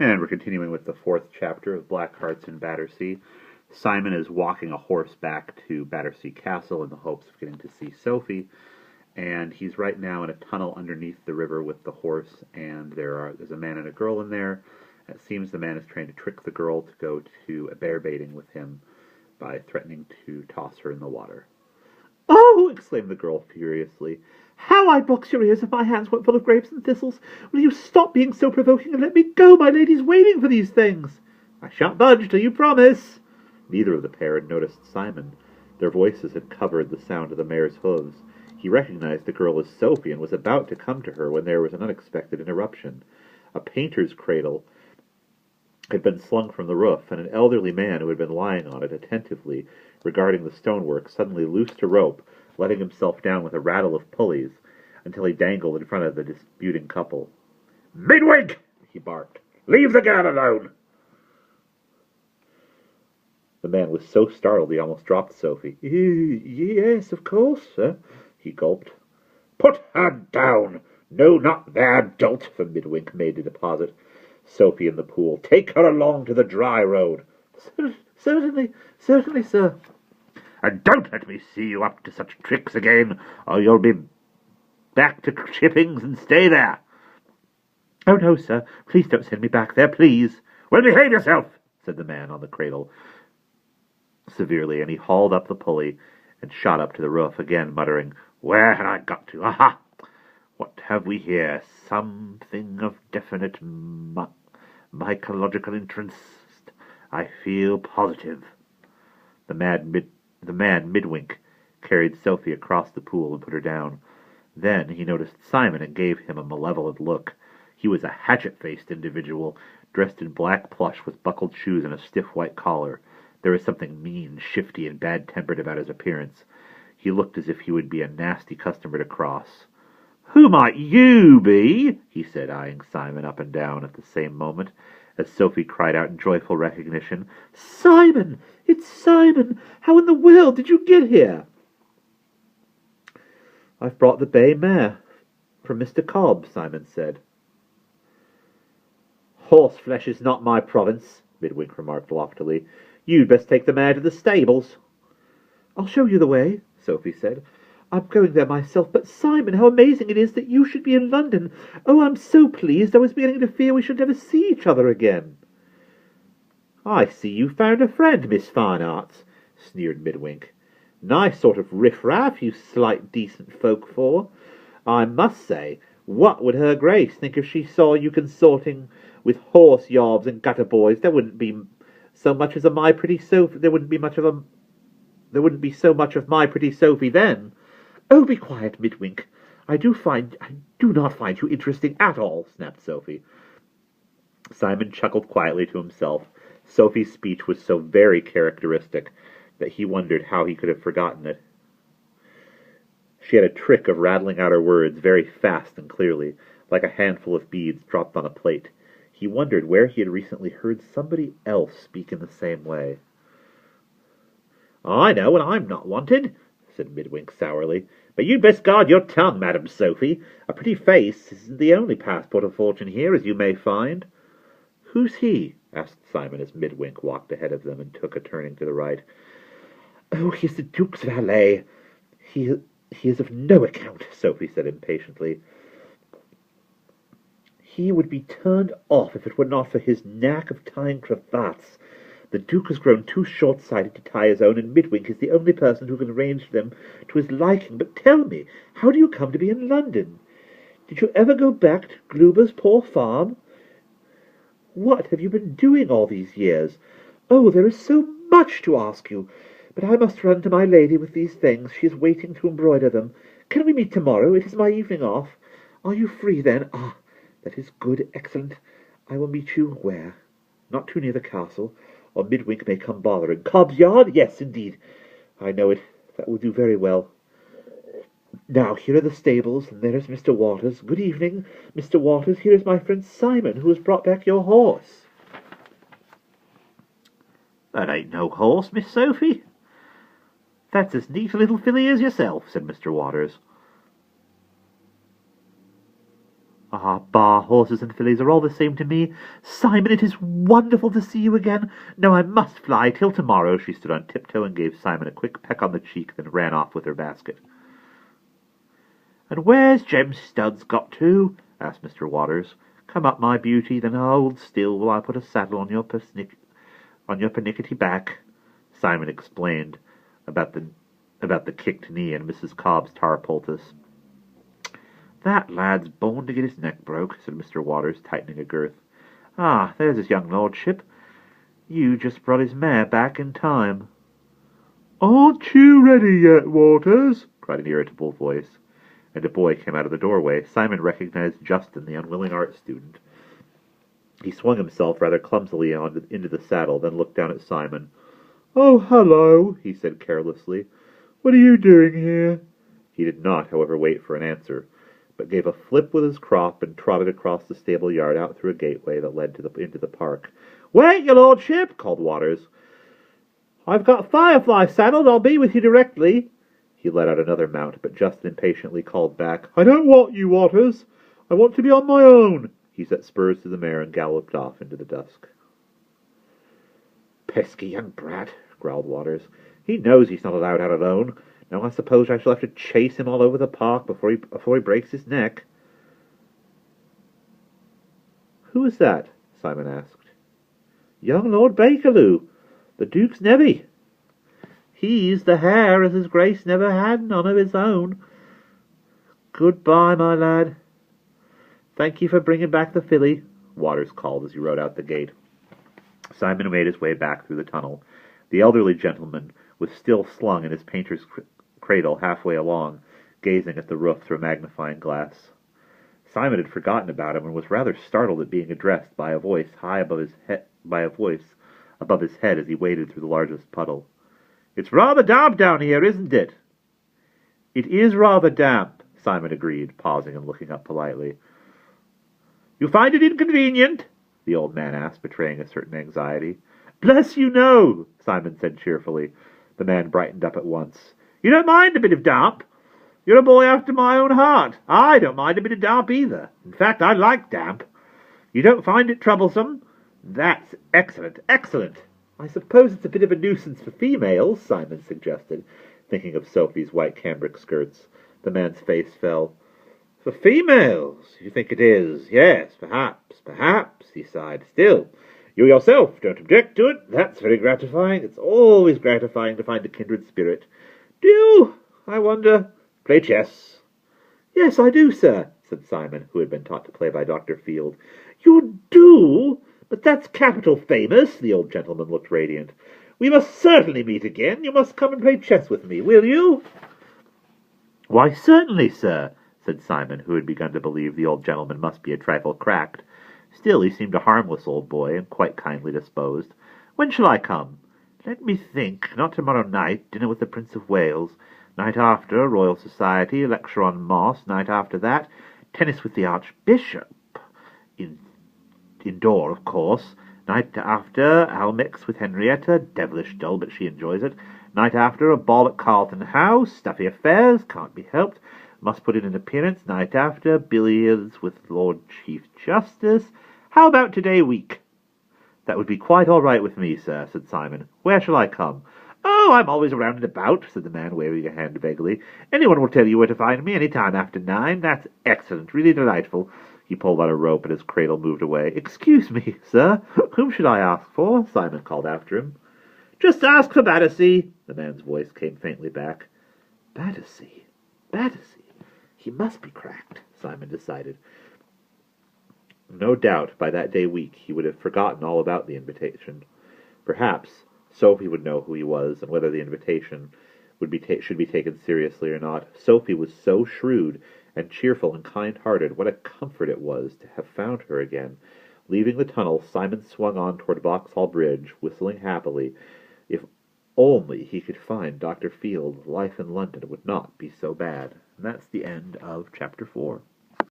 And we're continuing with the fourth chapter of Black Hearts in Battersea. Simon is walking a horse back to Battersea Castle in the hopes of getting to see Sophie, and he's right now in a tunnel underneath the river with the horse, and there's a man and a girl in there. It seems the man is trying to trick the girl to go to a bear baiting with him by threatening to toss her in the water. "Oh!" exclaimed the girl furiously. "How I'd box your ears if my hands weren't full of grapes and thistles! Will you stop being so provoking and let me go? My lady's waiting for these things." "I shan't budge till you promise." Neither of the pair had noticed Simon. Their voices had covered the sound of the mare's hooves. He recognized the girl as Sophie and was about to come to her when there was an unexpected interruption. A painter's cradle had been slung from the roof, and an elderly man who had been lying on it attentively regarding the stonework suddenly loosed a rope, letting himself down with a rattle of pulleys until he dangled in front of the disputing couple. "Midwig!" he barked. "Leave the girl alone!" The man was so startled he almost dropped Sophie. "Yes, of course, sir," he gulped. "Put her down! No, not there, dolt!" The midwink made a deposit. Sophie in the pool. "Take her along to the dry road." Certainly, sir." "And don't let me see you up to such tricks again, or you'll be back to Chippings and stay there." "Oh, no, sir. Please don't send me back there, please." "Well, behave yourself," said the man on the cradle severely, and he hauled up the pulley and shot up to the roof, again muttering, "Where had I got to? Aha! What have we here? Something of definite mycological interest, I feel positive." The man midwink carried Sophie across the pool and put her down. Then he noticed Simon and gave him a malevolent look. He was a hatchet-faced individual, dressed in black plush with buckled shoes and a stiff white collar. There was something mean, shifty, and bad-tempered about his appearance. He looked as if he would be a nasty customer to cross. "Who might you be?" he said, eyeing Simon up and down at the same moment, as Sophie cried out in joyful recognition, "Simon! It's Simon! How in the world did you get here?" "I've brought the bay mare from Mr. Cobb," Simon said. "Horseflesh is not my province," Midwink remarked loftily. "You'd best take the mare to the stables." "I'll show you the way," Sophie said. "I'm going there myself. But, Simon, how amazing it is that you should be in London. Oh, I'm so pleased. I was beginning to fear we should never see each other again." "I see you found a friend, Miss Finearts," sneered Midwink. "Nice sort of riff-raff, you slight decent folk for. I must say, what would her grace think if she saw you consorting with horse-yobs and gutter boys? There wouldn't be so much as my pretty Sophie. There wouldn't be so much of my pretty Sophie then." "Oh, be quiet, Midwink. I do not find you interesting at all," snapped Sophie. Simon chuckled quietly to himself. Sophie's speech was so very characteristic that he wondered how he could have forgotten it. She had a trick of rattling out her words very fast and clearly, like a handful of beads dropped on a plate. He wondered where he had recently heard somebody else speak in the same way. "I know, and I'm not wanted," said Midwink sourly. "But you'd best guard your tongue, Madam Sophie. A pretty face isn't the only passport of fortune here, as you may find." "Who's he?" asked Simon as Midwink walked ahead of them and took a turning to the right. "Oh, he's the Duke's valet. He is of no account," Sophie said impatiently. "He would be turned off if it were not for his knack of tying cravats. The Duke has grown too short-sighted to tie his own, and Midwink is the only person who can arrange them to his liking. But tell me, how do you come to be in London? Did you ever go back to Gluber's poor farm? What have you been doing all these years? Oh, there is so much to ask you. But I must run to my lady with these things. She is waiting to embroider them. Can we meet tomorrow? It is my evening off. Are you free then? Ah, that is good, excellent. I will meet you where? Not too near the castle, or Midwink may come bothering. Cobb's Yard? Yes, indeed. I know it. That will do very well. Now, here are the stables, and there is Mr. Waters. Good evening, Mr. Waters. Here is my friend Simon, who has brought back your horse." "That ain't no horse, Miss Sophie. That's as neat a little filly as yourself," said Mr. Waters. Ah, bah, horses and fillies are all the same to me. Simon, it is wonderful to see you again. No, I must fly till tomorrow. She stood on tiptoe and gave Simon a quick peck on the cheek, then ran off with her basket. "And where's Jem Studs got to?" asked Mr. Waters. "Come up, my beauty, then hold still while I put a saddle on your pernickety back." Simon explained about the kicked knee and Mrs. Cobb's tar poultice. "That lad's born to get his neck broke," said Mr. Waters, tightening a girth. "Ah, there's his young lordship. You just brought his mare back in time." "Aren't you ready yet, Waters?" cried an irritable voice, and a boy came out of the doorway. Simon recognized Justin, the unwilling art student. He swung himself rather clumsily into the saddle, then looked down at Simon. "Oh, hello," he said carelessly. "What are you doing here?" He did not, however, wait for an answer, but gave a flip with his crop and trotted across the stable yard out through a gateway that led into the park. "Wait, your lordship!" called Waters. "I've got Firefly saddled. I'll be with you directly." He let out another mount, but Justin impatiently called back, "I don't want you, Waters. I want to be on my own." He set spurs to the mare and galloped off into the dusk. "Pesky young brat," growled Waters. "He knows he's not allowed out alone. Now I suppose I shall have to chase him all over the park before he breaks his neck." "Who is that?" Simon asked. "Young Lord Bakerloo, the Duke's nevy. He's the heir as his Grace never had none of his own. Goodbye, my lad. Thank you for bringing back the filly," Waters called as he rode out the gate. Simon made his way back through the tunnel. The elderly gentleman was still slung in his painter's cradle halfway along, gazing at the roof through a magnifying glass. Simon had forgotten about him and was rather startled at being addressed by a voice above his head as he waded through the largest puddle. "It's rather damp down here, isn't it?" "It is rather damp," Simon agreed, pausing and looking up politely. "You find it inconvenient?" the old man asked, betraying a certain anxiety. "Bless you, no," Simon said cheerfully. The man brightened up at once. "You don't mind a bit of damp? You're a boy after my own heart. I don't mind a bit of damp either. In fact, I like damp. You don't find it troublesome? That's excellent, excellent. I suppose it's a bit of a nuisance for females," Simon suggested, thinking of Sophie's white cambric skirts. The man's face fell. "For females, you think it is? Yes, perhaps, he sighed. "Still, you yourself don't object to it. That's very gratifying. It's always gratifying to find a kindred spirit. Do you, I wonder, play chess?" "Yes, I do, sir," said Simon, who had been taught to play by Dr. Field. "You do? But that's capital famous." The old gentleman looked radiant. "We must certainly meet again. You must come and play chess with me, will you?" "Why, certainly, sir," said Simon, who had begun to believe the old gentleman must be a trifle cracked. Still, he seemed a harmless old boy, and quite kindly disposed. "When shall I come?" "Let me think. Not tomorrow night. Dinner with the Prince of Wales. Night after, Royal Society, lecture on Moss. Night after that, tennis with the Archbishop. Indoor, of course. Night after, Almix with Henrietta. Devilish dull, but she enjoys it. Night after, a ball at Carlton House. Stuffy affairs. Can't be helped. Must put in an appearance. Night after, billiards with Lord Chief Justice. How about today week?" "That would be quite all right with me, sir," said Simon. "Where shall I come?" "Oh, I'm always around and about," said the man, waving a hand vaguely. "Anyone will tell you where to find me any time after 9. That's excellent, really delightful." He pulled out a rope and his cradle moved away. "Excuse me, sir, whom should I ask for?" Simon called after him. "Just ask for Battersea," the man's voice came faintly back. Battersea. He must be cracked, Simon decided. No doubt by that day week he would have forgotten all about the invitation. Perhaps Sophie would know who he was and whether the invitation should be taken seriously or not. Sophie was so shrewd and cheerful and kind-hearted. What a comfort it was to have found her again. Leaving the tunnel, Simon swung on toward Vauxhall Bridge, whistling happily. If only he could find Dr. Field, life in London would not be so bad. And that's the end of Chapter 4.